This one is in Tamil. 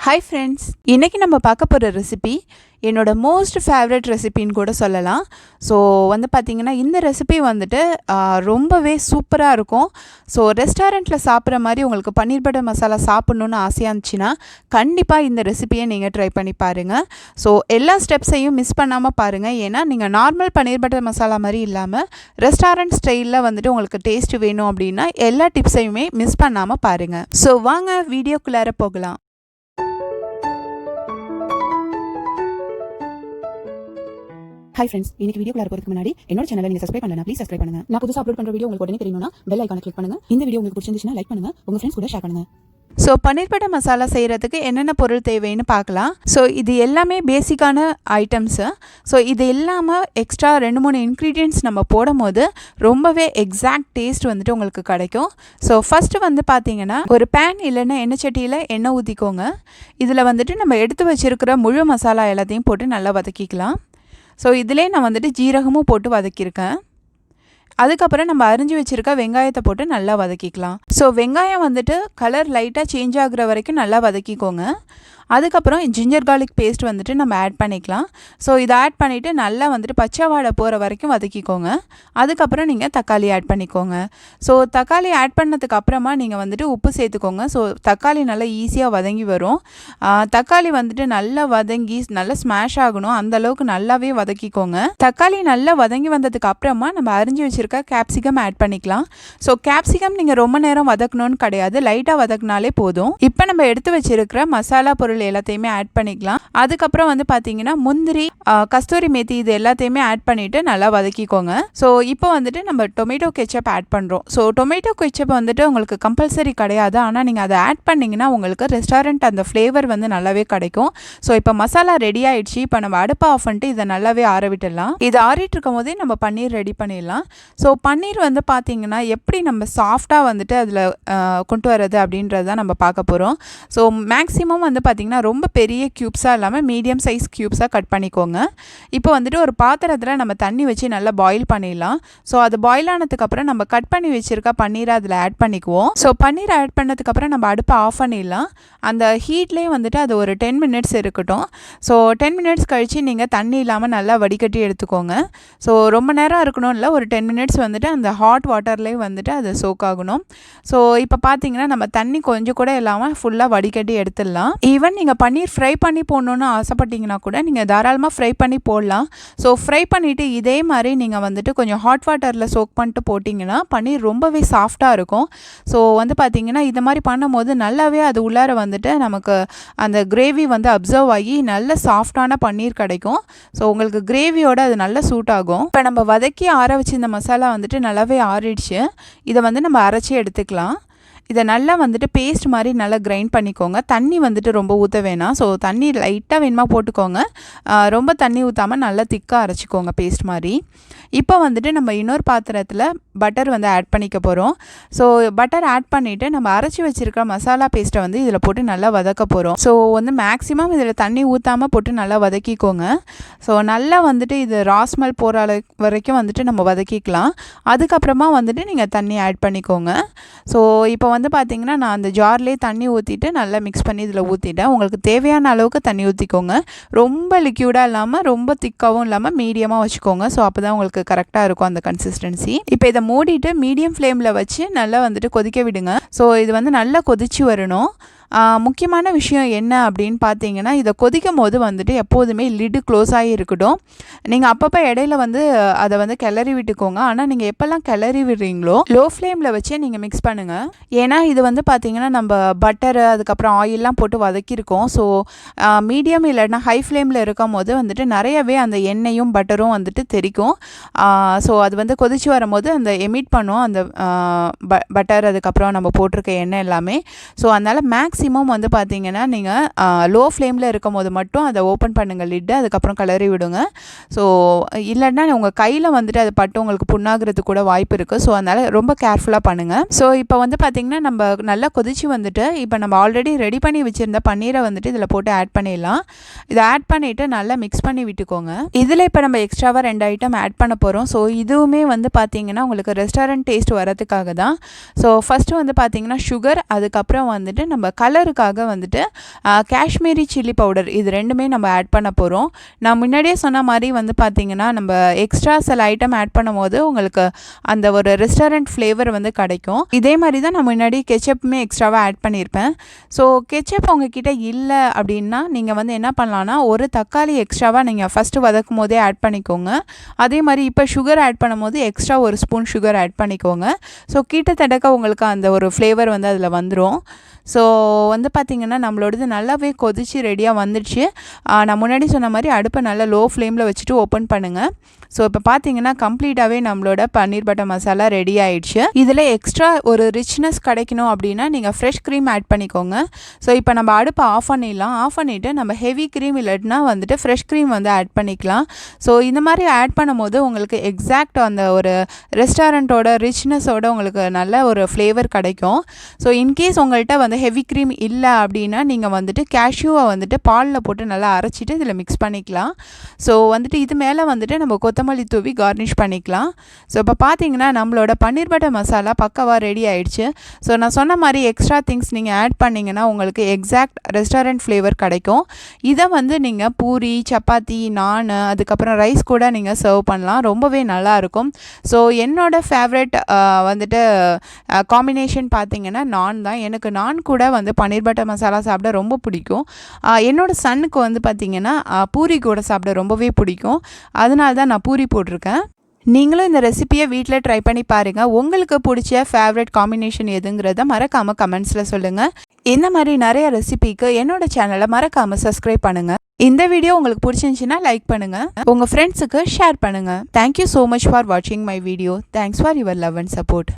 ஹாய் ஃப்ரெண்ட்ஸ், இன்றைக்கி நம்ம பார்க்க போகிற ரெசிபி என்னோட மோஸ்ட் ஃபேவரட் ரெசிபின்னு கூட சொல்லலாம். ஸோ பார்த்திங்கன்னா இந்த ரெசிபி ரொம்பவே சூப்பராக இருக்கும். ஸோ ரெஸ்டாரண்ட்டில் சாப்பிட்ற மாதிரி உங்களுக்கு பன்னீர் பட்டர் மசாலா சாப்பிட்ணுன்னு ஆசையாக இருந்துச்சுன்னா கண்டிப்பாக இந்த ரெசிபியை நீங்கள் ட்ரை பண்ணி பாருங்கள். ஸோ எல்லா ஸ்டெப்ஸையும் மிஸ் பண்ணாமல் பாருங்கள். ஏன்னா நீங்கள் நார்மல் பன்னீர் பட்டர் மசாலா மாதிரி இல்லாமல் ரெஸ்டாரண்ட் ஸ்டைலில் உங்களுக்கு டேஸ்ட் வேணும் அப்படின்னா எல்லா டிப்ஸையுமே மிஸ் பண்ணாமல் பாருங்கள். ஸோ வாங்க வீடியோக்குள்ளார போகலாம். ஹாய் ஃப்ரெண்ட்ஸ், இன்னைக்கு வீடியோக்குள்ள போறதுக்கு முன்னாடி என்னோட சேனலை நீங்க சப்ஸ்கிரைப் பண்ணலனா ப்ளீஸ் சப்ஸ்கிரைப் பண்ணுங்க. நான் புதுசா அப்லோட் பண்ற வீடியோ உங்களுக்கு உடனே தெரியணும்னா பெல் ஐகானை கிளிக் பண்ணுங்க. இந்த வீடியோ உங்களுக்கு பிடிச்சிருந்துச்சுனா லைக் பண்ணுங்க, உங்க ஃப்ரெண்ட்ஸ் கூட ஷேர் பண்ணுங்க. ஸோ பன்னீர் பட்டர் மசாலா செய்கிறதுக்கு என்னென்ன பொருள் தேவைன்னு பார்க்கலாம். ஸோ இது எல்லாமே பேசிக்கான ஐட்டம்ஸு. ஸோ இது இல்லாமல் எக்ஸ்ட்ரா 2-3 இன்க்ரீடியன்ட்ஸ் நம்ம போடும் போது ரொம்பவே எக்ஸாக்ட் டேஸ்ட் உங்களுக்கு கிடைக்கும். ஸோ ஃபஸ்ட்டு பார்த்தீங்கன்னா ஒரு பேன் இல்லைன்னா எண்ணெய் சட்டியில் எண்ணெய் ஊற்றிக்கோங்க. இதில் நம்ம எடுத்து வச்சுருக்கிற முழு மசாலா எல்லாத்தையும் போட்டு நல்லா வதக்கிக்கலாம். ஸோ இதிலே நான் ஜீரகமும் போட்டு வதக்கியிருக்கேன். அதுக்கப்புறம் நம்ம அரிஞ்சு வச்சுருக்க வெங்காயத்தை போட்டு நல்லா வதக்கிக்கலாம். ஸோ வெங்காயம் கலர் லைட்டாக சேஞ்ச் ஆகுற வரைக்கும் நல்லா வதக்கிக்கோங்க. அதுக்கப்புறம் ஜிஞ்சர் கார்லிக் பேஸ்ட் நம்ம ஆட் பண்ணிக்கலாம். ஸோ இதை ஆட் பண்ணிவிட்டு நல்லா பச்சை வாடை போகிற வரைக்கும் வதக்கிக்கோங்க. அதுக்கப்புறம் நீங்கள் தக்காளி ஆட் பண்ணிக்கோங்க. ஸோ தக்காளி ஆட் பண்ணதுக்கு அப்புறமா நீங்கள் உப்பு சேர்த்துக்கோங்க. ஸோ தக்காளி நல்லா ஈஸியாக வதங்கி வரும். தக்காளி நல்லா வதங்கி நல்லா ஸ்மாஷ் ஆகணும், அந்தளவுக்கு நல்லாவே வதக்கிக்கோங்க. தக்காளி நல்லா வதங்கி வந்ததுக்கு அப்புறமா நம்ம அரிஞ்சு வச்சுருக்க கேப்சிகம் ஆட் பண்ணிக்கலாம். ஸோ கேப்சிகம் நீங்கள் ரொம்ப நேரம் வதக்கணும்னு கிடையாது, லைட்டாக வதக்கினாலே போதும். இப்போ நம்ம எடுத்து வச்சுருக்கிற மசாலா பொருள் எல்லாத்தையுமே ஆட் பண்ணிக்கலாம். அதுக்கப்புறம் பார்த்தீங்கன்னா முந்திரி, கஸ்தூரி மேத்தி இது எல்லாத்தையுமே ஆட் பண்ணிட்டு நல்லா வதக்கிக்கோங்க. ஸோ இப்போ நம்ம டொமேட்டோ கெச்சப் ஆட் பண்ணுறோம். ஸோ டொமேட்டோ கெச்சப் உங்களுக்கு கம்பல்சரி கிடையாது, ஆனால் நீங்கள் அதை ஆட் பண்ணிங்கன்னா உங்களுக்கு ரெஸ்டாரண்ட் அந்த ஃப்ளேவர் நல்லாவே கிடைக்கும். ஸோ இப்போ மசாலா ரெடி ஆகிடுச்சு. இப்போ நம்ம அடுப்பை ஆஃப் பண்ணிட்டு இதை நல்லாவே ஆற விட்டுடலாம். இது ஆறிட்டு இருக்கும் போதே நம்ம பன்னீர் ரெடி பண்ணிடலாம். ஸோ பன்னீர் பார்த்தீங்கன்னா எப்படி நம்ம சாஃப்டாக அதில் கொண்டு வரது அப்படின்றது தான் நம்ம பார்க்க போகிறோம். ஸோ மேக்ஸிமம் பார்த்தீங்கன்னா ரொம்ப பெரிய க்யூப்ஸாக இல்லாமல் மீடியம் சைஸ் க்யூப்ஸாக கட் பண்ணிக்கோங்க. இப்போ ஒரு பாத்திரத்தில் நம்ம தண்ணி வச்சு நல்லா பாயில் பண்ணிடலாம். ஸோ அது பாயில் ஆனதுக்கப்புறம் நம்ம கட் பண்ணி வச்சுருக்க பன்னீரை அதில் ஆட் பண்ணிக்குவோம். ஸோ பன்னீர் ஆட் பண்ணதுக்கப்புறம் நம்ம அடுப்பை ஆஃப் பண்ணிடலாம். அந்த ஹீட்லேயே அது ஒரு 10 மினிட்ஸ் இருக்கட்டும். ஸோ 10 மினிட்ஸ் கழித்து நீங்கள் தண்ணி இல்லாமல் நல்லா வடிகட்டி எடுத்துக்கோங்க. ஸோ ரொம்ப நேரம் இருக்கணும் இல்லை, ஒரு 10 மினிட்ஸ் அந்த ஹாட் வாட்டர்லேயே அது சோக் ஆகணும். ஸோ இப்போ பார்த்தீங்கன்னா நம்ம தண்ணி கொஞ்சம் கூட இல்லாமல் ஃபுல்லாக வடிகட்டி எடுத்துடலாம். ஈவன் நீங்கள் பன்னீர் ஃப்ரை பண்ணி போடணுன்னு ஆசைப்பட்டீங்கன்னா கூட நீங்கள் தாராளமாக ஃப்ரை பண்ணி போடலாம். ஸோ ஃப்ரை பண்ணிவிட்டு இதே மாதிரி நீங்கள் கொஞ்சம் ஹாட் வாட்டரில் சோக் பண்ணிட்டு போட்டிங்கன்னா பன்னீர் ரொம்பவே சாஃப்டாக இருக்கும். ஸோ பார்த்தீங்கன்னா இது மாதிரி பண்ணும்போது நல்லாவே அது உள்ளார நமக்கு அந்த கிரேவி அப்சர்வ் ஆகி நல்ல சாஃப்டான பன்னீர் கிடைக்கும். ஸோ உங்களுக்கு கிரேவியோட அது நல்லா சூட் ஆகும். இப்போ நம்ம வதக்கி ஆற வச்சு இந்த மசாலா நல்லாவே ஆறிடுச்சு. இதை நம்ம அரைச்சி எடுத்துக்கலாம். இதை நல்லா பேஸ்ட் மாதிரி நல்லா கிரைண்ட் பண்ணிக்கோங்க. தண்ணி ரொம்ப ஊற்ற வேணாம். ஸோ தண்ணி லைட்டாக வேணுமா போட்டுக்கோங்க, ரொம்ப தண்ணி ஊற்றாமல் நல்லா திக்காக அரைச்சிக்கோங்க பேஸ்ட் மாதிரி. இப்போ நம்ம இன்னொரு பாத்திரத்தில் பட்டர் ஆட் பண்ணிக்க போகிறோம். ஸோ பட்டர் ஆட் பண்ணிவிட்டு நம்ம அரைச்சி வச்சுருக்க மசாலா பேஸ்ட்டை இதில் போட்டு நல்லா வதக்க போகிறோம். ஸோ மேக்ஸிமம் இதில் தண்ணி ஊற்றாமல் போட்டு நல்லா வதக்கிக்கோங்க. ஸோ நல்லா இது ராஸ்மல் போகிற வரைக்கும் நம்ம வதக்கிக்கலாம். அதுக்கப்புறமா நீங்கள் தண்ணி ஆட் பண்ணிக்கோங்க. ஸோ இப்போ பார்த்தீங்கன்னா நான் அந்த ஜார்லேயே தண்ணி ஊற்றிட்டு நல்லா மிக்ஸ் பண்ணி இதில் ஊற்றிட்டேன். உங்களுக்கு தேவையான அளவுக்கு தண்ணி ஊற்றிக்கோங்க. ரொம்ப லிக்யூடாக இல்லாமல் ரொம்ப திக்காகவும் இல்லாமல் மீடியமாக வச்சுக்கோங்க. ஸோ அப்போ தான் உங்களுக்கு கரெக்டாக இருக்கும் அந்த கன்சிஸ்டன்சி. இப்போ இதை மூடிட்டு மீடியம் ஃப்ளேமில் வச்சு நல்லா கொதிக்க விடுங்க. ஸோ இது நல்லா கொதிச்சு வரணும். முக்கியமான விஷயம் என்ன அப்படின்னு பார்த்தீங்கன்னா, இதை கொதிக்கும் போது எப்போதுமே லிட்டு க்ளோஸ் ஆகி இருக்கட்டும். நீங்கள் அப்பப்போ இடையில அதை கிளறி விட்டுக்கோங்க. ஆனால் நீங்கள் எப்போல்லாம் கிளறி விடுறீங்களோ லோ ஃப்ளேமில் வச்சே நீங்கள் மிக்ஸ் பண்ணுங்கள். ஏன்னா இது பார்த்தீங்கன்னா நம்ம பட்டரு அதுக்கப்புறம் ஆயிலெலாம் போட்டு வதக்கியிருக்கோம். ஸோ மீடியம் இல்லைன்னா ஹை ஃப்ளேமில் இருக்கும் போது நிறையவே அந்த எண்ணெயும் பட்டரும் தெரிக்கும். ஸோ அது கொதிச்சு வரும்போது அந்த எமிட் பண்ணும் அந்த பட்டர் அதுக்கப்புறம் நம்ம போட்டிருக்க எண்ணெய் எல்லாமே. ஸோ அதனால் மேக்ஸிமம் பார்த்தீங்கன்னா நீங்கள் லோ ஃப்ளேமில் இருக்கும் போது மட்டும் அதை ஓப்பன் பண்ணுங்கள் லிட்டு, அதுக்கப்புறம் கிளறி விடுங்க. ஸோ இல்லைன்னா உங்கள் கையில் அது பட்டு உங்களுக்கு புண்ணாகிறதுக்கு கூட வாய்ப்பு இருக்குது. ஸோ அதனால் ரொம்ப கேர்ஃபுல்லாக பண்ணுங்கள். ஸோ இப்போ பார்த்தீங்கன்னா நம்ம நல்லா கொதிச்சு இப்போ நம்ம ஆல்ரெடி ரெடி பண்ணி வச்சுருந்த பன்னீரை இதில் போட்டு ஆட் பண்ணிடலாம். இதை ஆட் பண்ணிவிட்டு நல்லா மிக்ஸ் பண்ணி விட்டுக்கோங்க. இதில் இப்போ நம்ம எக்ஸ்ட்ராவாக 2 ஐட்டம் ஆட் பண்ண போகிறோம். ஸோ இதுவுமே பார்த்தீங்கன்னா உங்களுக்கு ரெஸ்டாரண்ட் டேஸ்ட் வரதுக்காக தான். ஸோ ஃபஸ்ட்டு பார்த்தீங்கன்னா சுகர், அதுக்கப்புறம் நம்ம கலருக்காக வந்துட்டு காஷ்மீரி சில்லி பவுடர் இது ரெண்டுமே நம்ம ஆட் பண்ண போகிறோம். நான் முன்னாடியே சொன்ன மாதிரி வந்து பார்த்திங்கன்னா நம்ம எக்ஸ்ட்ரா சில ஐட்டம் ஆட் பண்ணும் போது உங்களுக்கு அந்த ஒரு ரெஸ்டாரண்ட் ஃப்ளேவர் வந்து கிடைக்கும். இதே மாதிரி தான் நான் முன்னாடி கெச்சப்புமே எக்ஸ்ட்ராவாக ஆட் பண்ணியிருப்பேன். ஸோ கெச்சப் உங்ககிட்ட இல்லை அப்படின்னா நீங்கள் வந்து என்ன பண்ணலான்னா ஒரு தக்காளி எக்ஸ்ட்ராவாக நீங்கள் ஃபஸ்ட்டு வதக்கும் போதே ஆட் பண்ணிக்கோங்க. அதே மாதிரி இப்போ சுகர் ஆட் பண்ணும்போது எக்ஸ்ட்ரா ஒரு ஸ்பூன் சுகர் ஆட் பண்ணிக்கோங்க. ஸோ கிட்டத்தட்ட உங்களுக்கு அந்த ஒரு ஃப்ளேவர் வந்து அதில் வந்துடும். ஸோ வந்து பார்த்திங்கன்னா நம்மளோடது நல்லாவே கொதிச்சு ரெடியாக வந்துடுச்சு. நான் முன்னாடி சொன்ன மாதிரி அடுப்பை நல்லா லோ ஃப்ளேமில் வச்சுட்டு ஓப்பன் பண்ணுங்கள். ஸோ இப்போ பார்த்தீங்கன்னா கம்ப்ளீட்டாகவே நம்மளோட பன்னீர் பட்டர் மசாலா ரெடி ஆயிடுச்சு. இதில் எக்ஸ்ட்ரா ஒரு ரிச்னஸ் கிடைக்கணும் அப்படின்னா நீங்கள் ஃப்ரெஷ் க்ரீம் ஆட் பண்ணிக்கோங்க. ஸோ இப்போ நம்ம அடுப்பை ஆஃப் பண்ணிடலாம். ஆஃப் பண்ணிவிட்டு நம்ம ஹெவி க்ரீம் இல்லைன்னா வந்துட்டு ஃப்ரெஷ் க்ரீம் வந்து ஆட் பண்ணிக்கலாம். ஸோ இந்த மாதிரி ஆட் பண்ணும்போது உங்களுக்கு எக்ஸாக்ட் அந்த ஒரு ரெஸ்டாரண்ட்டோட ரிச்னஸோட உங்களுக்கு நல்ல ஒரு ஃப்ளேவர் கிடைக்கும். ஸோ இன்கேஸ் உங்கள்கிட்ட வந்து ஹெவி க்ரீம் இல்லை அப்படின்னா நீங்கள் வந்துட்டு கேஷ்யூவை வந்துட்டு பாலில் போட்டு நல்லா அரைச்சிட்டு இதில் மிக்ஸ் பண்ணிக்கலாம். ஸோ வந்துட்டு இது மேலே வந்துட்டு நம்ம கொத்தமல்லி தூவி கார்னிஷ் பண்ணிக்கலாம். ஸோ இப்போ பார்த்தீங்கன்னா நம்மளோட பன்னீர் பட்டர் மசாலா பக்காவாக ரெடி ஆயிடுச்சு. ஸோ நான் சொன்ன மாதிரி எக்ஸ்ட்ரா திங்ஸ் நீங்கள் ஆட் பண்ணிங்கன்னா உங்களுக்கு எக்ஸாக்ட் ரெஸ்டாரண்ட் ஃப்ளேவர் கிடைக்கும். இதை வந்து நீங்கள் பூரி, சப்பாத்தி, நான் அதுக்கப்புறம் ரைஸ் கூட நீங்கள் சர்வ் பண்ணலாம். ரொம்பவே நல்லாயிருக்கும். ஸோ என்னோடய ஃபேவரட் வந்துட்டு காம்பினேஷன் பார்த்தீங்கன்னா நான் தான். எனக்கு நான் கூட வந்து பன்னீர் பட்டர் மசாலா சாப்பிட ரொம்ப பிடிக்கும். என்னோடய சன்னுக்கு வந்து பார்த்திங்கன்னா பூரி கூட சாப்பிட ரொம்பவே பிடிக்கும். அதனால தான் நான் பூரி போட்டிருக்கேன். நீங்களும் இந்த ரெசிபியை வீட்டில் ட்ரை பண்ணி பாருங்கள். உங்களுக்கு பிடிச்ச ஃபேவரட் காம்பினேஷன் எதுங்கிறத மறக்காமல் கமெண்ட்ஸில் சொல்லுங்கள். இந்த மாதிரி நிறைய ரெசிபிக்கு என்னோடய சேனலை மறக்காமல் சப்ஸ்கிரைப் பண்ணுங்கள். இந்த வீடியோ உங்களுக்கு பிடிச்சிருந்துச்சின்னா லைக் பண்ணுங்கள். உங்கள் ஃப்ரெண்ட்ஸுக்கு ஷேர் பண்ணுங்கள். தேங்க்யூ ஸோ மச் ஃபார் வாட்சிங் my video. Thanks for your love and support.